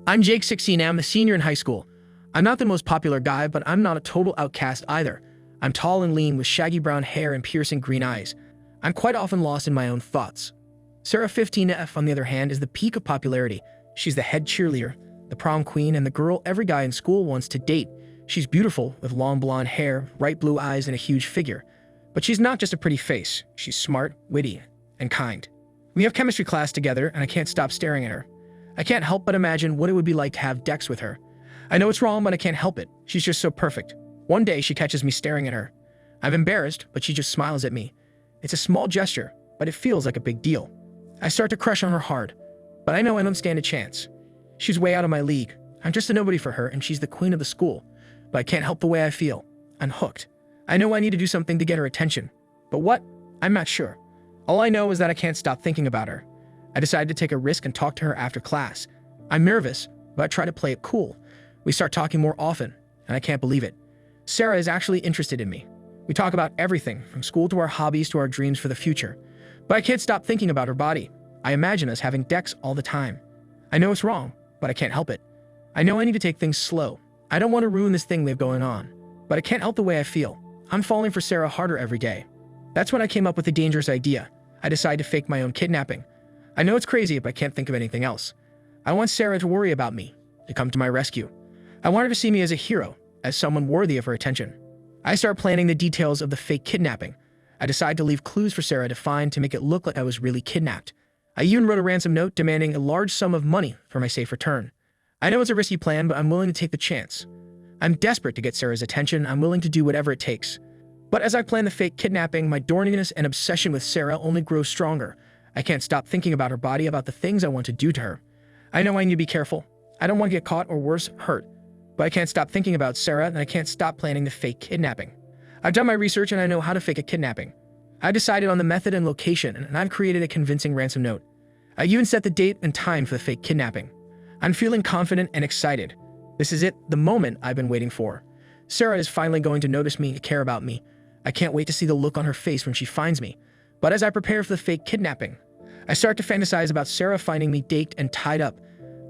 I'm Jake, 16. I'm a senior in high school. I'm not the most popular guy, but I'm not a total outcast either. I'm tall and lean with shaggy brown hair and piercing green eyes. I'm quite often lost in my own thoughts. Sarah 15F, on the other hand, is the peak of popularity. She's the head cheerleader, the prom queen, and the girl every guy in school wants to date. She's beautiful with long blonde hair, bright blue eyes, and a huge figure. But she's not just a pretty face. She's smart, witty, and kind. We have chemistry class together, and I can't stop staring at her. I can't help but imagine what it would be like to have Dex with her. I know it's wrong, but I can't help it. She's just so perfect. One day, she catches me staring at her. I'm embarrassed, but she just smiles at me. It's a small gesture, but it feels like a big deal. I start to crush on her hard, but I know I don't stand a chance. She's way out of my league. I'm just a nobody for her, and she's the queen of the school. But I can't help the way I feel. I'm hooked. I know I need to do something to get her attention. But what? I'm not sure. All I know is that I can't stop thinking about her. I decided to take a risk and talk to her after class. I'm nervous, but I try to play it cool. We start talking more often, and I can't believe it. Sarah is actually interested in me. We talk about everything, from school to our hobbies to our dreams for the future. But I can't stop thinking about her body. I imagine us having Dex all the time. I know it's wrong, but I can't help it. I know I need to take things slow. I don't want to ruin this thing we have going on, but I can't help the way I feel. I'm falling for Sarah harder every day. That's when I came up with a dangerous idea. I decided to fake my own kidnapping. I know it's crazy, but I can't think of anything else. I want Sarah to worry about me, to come to my rescue. I want her to see me as a hero, as someone worthy of her attention. I start planning the details of the fake kidnapping. I decide to leave clues for Sarah to find to make it look like I was really kidnapped. I even wrote a ransom note demanding a large sum of money for my safe return. I know it's a risky plan, but I'm willing to take the chance. I'm desperate to get Sarah's attention. I'm willing to do whatever it takes. But as I plan the fake kidnapping, my dorkiness and obsession with Sarah only grows stronger. I can't stop thinking about her body, about the things I want to do to her. I know I need to be careful. I don't want to get caught or worse, hurt. But I can't stop thinking about Sarah, and I can't stop planning the fake kidnapping. I've done my research and I know how to fake a kidnapping. I decided on the method and location, and I've created a convincing ransom note. I even set the date and time for the fake kidnapping. I'm feeling confident and excited. This is it, the moment I've been waiting for. Sarah is finally going to notice me and care about me. I can't wait to see the look on her face when she finds me. But as I prepare for the fake kidnapping, I start to fantasize about Sarah finding me daked and tied up.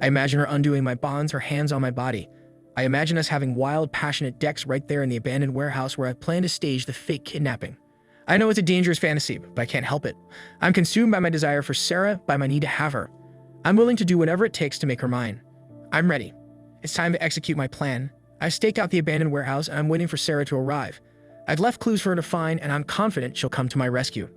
I imagine her undoing my bonds, her hands on my body. I imagine us having wild, passionate Dex right there in the abandoned warehouse where I plan to stage the fake kidnapping. I know it's a dangerous fantasy, but I can't help it. I'm consumed by my desire for Sarah, by my need to have her. I'm willing to do whatever it takes to make her mine. I'm ready. It's time to execute my plan. I stake out the abandoned warehouse and I'm waiting for Sarah to arrive. I've left clues for her to find and I'm confident she'll come to my rescue.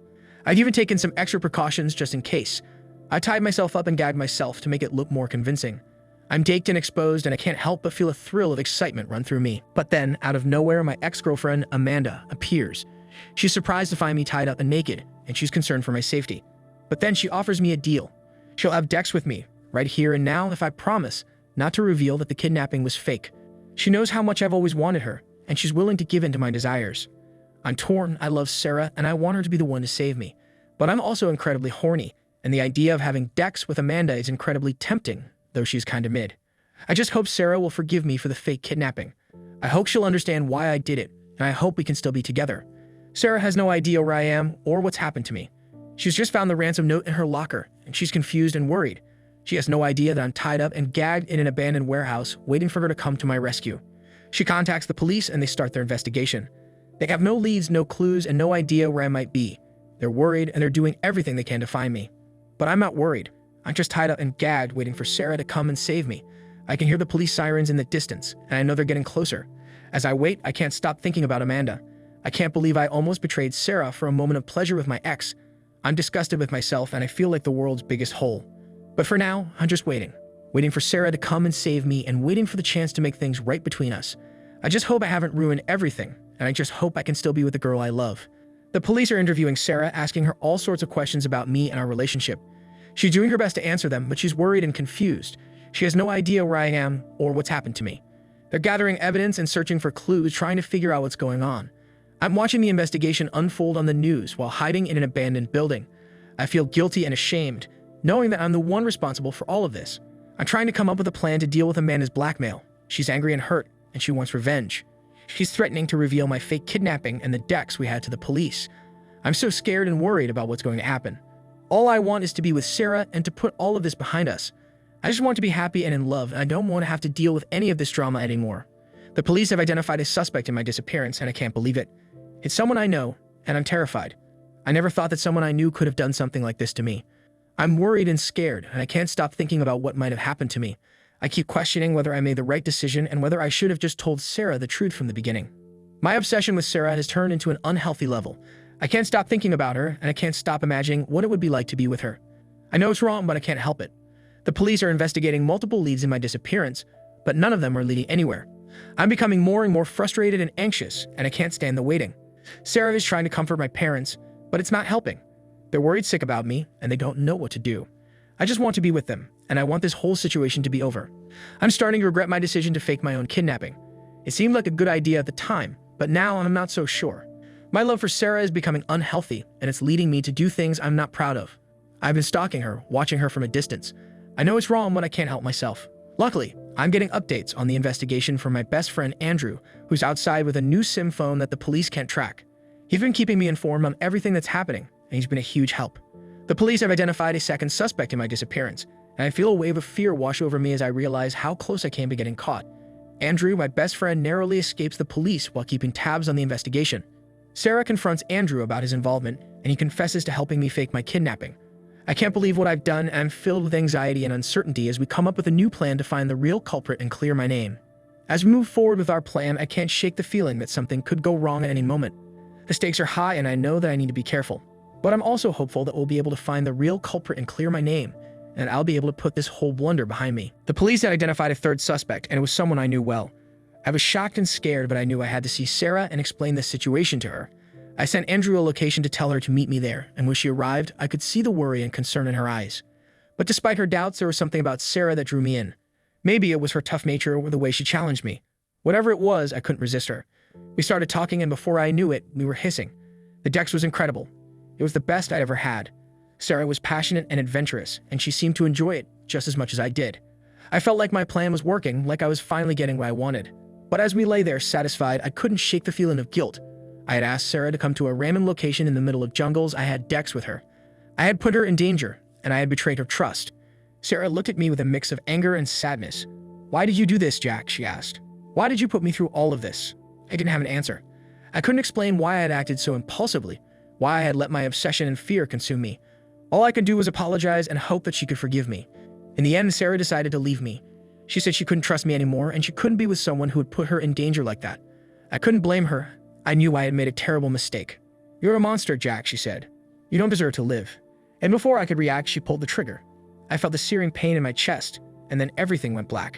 I've even taken some extra precautions just in case. I tied myself up and gagged myself to make it look more convincing. I'm daked and exposed and I can't help but feel a thrill of excitement run through me. But then, out of nowhere, my ex-girlfriend, Amanda, appears. She's surprised to find me tied up and naked, and she's concerned for my safety. But then she offers me a deal. She'll have Dex with me, right here and now, if I promise not to reveal that the kidnapping was fake. She knows how much I've always wanted her, and she's willing to give in to my desires. I'm torn. I love Sarah, and I want her to be the one to save me. But I'm also incredibly horny, and the idea of having Dex with Amanda is incredibly tempting, though she's kinda mid. I just hope Sarah will forgive me for the fake kidnapping. I hope she'll understand why I did it, and I hope we can still be together. Sarah has no idea where I am or what's happened to me. She's just found the ransom note in her locker, and she's confused and worried. She has no idea that I'm tied up and gagged in an abandoned warehouse, waiting for her to come to my rescue. She contacts the police and they start their investigation. They have no leads, no clues, and no idea where I might be. They're worried and they're doing everything they can to find me. But I'm not worried. I'm just tied up and gagged, waiting for Sarah to come and save me. I can hear the police sirens in the distance, and I know they're getting closer. As I wait, I can't stop thinking about Amanda. I can't believe I almost betrayed Sarah for a moment of pleasure with my ex. I'm disgusted with myself, and I feel like the world's biggest hole. But for now, I'm just waiting. Waiting for Sarah to come and save me, and waiting for the chance to make things right between us. I just hope I haven't ruined everything, and I just hope I can still be with the girl I love. The police are interviewing Sarah, asking her all sorts of questions about me and our relationship. She's doing her best to answer them, but she's worried and confused. She has no idea where I am or what's happened to me. They're gathering evidence and searching for clues, trying to figure out what's going on. I'm watching the investigation unfold on the news while hiding in an abandoned building. I feel guilty and ashamed, knowing that I'm the one responsible for all of this. I'm trying to come up with a plan to deal with Amanda's blackmail. She's angry and hurt, and she wants revenge. She's threatening to reveal my fake kidnapping and the Dex we had to the police. I'm so scared and worried about what's going to happen. All I want is to be with Sarah and to put all of this behind us. I just want to be happy and in love, and I don't want to have to deal with any of this drama anymore. The police have identified a suspect in my disappearance, and I can't believe it. It's someone I know, and I'm terrified. I never thought that someone I knew could have done something like this to me. I'm worried and scared, and I can't stop thinking about what might have happened to me. I keep questioning whether I made the right decision and whether I should have just told Sarah the truth from the beginning. My obsession with Sarah has turned into an unhealthy level. I can't stop thinking about her, and I can't stop imagining what it would be like to be with her. I know it's wrong, but I can't help it. The police are investigating multiple leads in my disappearance, but none of them are leading anywhere. I'm becoming more and more frustrated and anxious, and I can't stand the waiting. Sarah is trying to comfort my parents, but it's not helping. They're worried sick about me, and they don't know what to do. I just want to be with them, and I want this whole situation to be over. I'm starting to regret my decision to fake my own kidnapping. It seemed like a good idea at the time, but now I'm not so sure. My love for Sarah is becoming unhealthy, and it's leading me to do things I'm not proud of. I've been stalking her, watching her from a distance. I know it's wrong, but I can't help myself. Luckily, I'm getting updates on the investigation from my best friend Andrew, who's outside with a new SIM phone that the police can't track. He's been keeping me informed on everything that's happening, and he's been a huge help. The police have identified a second suspect in my disappearance, and I feel a wave of fear wash over me as I realize how close I came to getting caught. Andrew, my best friend, narrowly escapes the police while keeping tabs on the investigation. Sarah confronts Andrew about his involvement, and he confesses to helping me fake my kidnapping. I can't believe what I've done, and I'm filled with anxiety and uncertainty as we come up with a new plan to find the real culprit and clear my name. As we move forward with our plan, I can't shake the feeling that something could go wrong at any moment. The stakes are high, and I know that I need to be careful. But I'm also hopeful that we'll be able to find the real culprit and clear my name, and I'll be able to put this whole blunder behind me. The police had identified a third suspect, and it was someone I knew well. I was shocked and scared, but I knew I had to see Sarah and explain this situation to her. I sent Andrew a location to tell her to meet me there, and when she arrived, I could see the worry and concern in her eyes. But despite her doubts, there was something about Sarah that drew me in. Maybe it was her tough nature or the way she challenged me. Whatever it was, I couldn't resist her. We started talking, and before I knew it, we were hissing. The dex was incredible. It was the best I'd ever had. Sarah was passionate and adventurous, and she seemed to enjoy it just as much as I did. I felt like my plan was working, like I was finally getting what I wanted. But as we lay there satisfied, I couldn't shake the feeling of guilt. I had asked Sarah to come to a random location in the middle of jungles. I had dex with her. I had put her in danger, and I had betrayed her trust. Sarah looked at me with a mix of anger and sadness. "Why did you do this, Jack?" she asked. "Why did you put me through all of this?" I didn't have an answer. I couldn't explain why I had acted so impulsively, why I had let my obsession and fear consume me. All I could do was apologize and hope that she could forgive me. In the end, Sarah decided to leave me. She said she couldn't trust me anymore, and she couldn't be with someone who would put her in danger like that. I couldn't blame her. I knew I had made a terrible mistake. "You're a monster, Jack," she said. "You don't deserve to live." And before I could react, she pulled the trigger. I felt the searing pain in my chest, and then everything went black.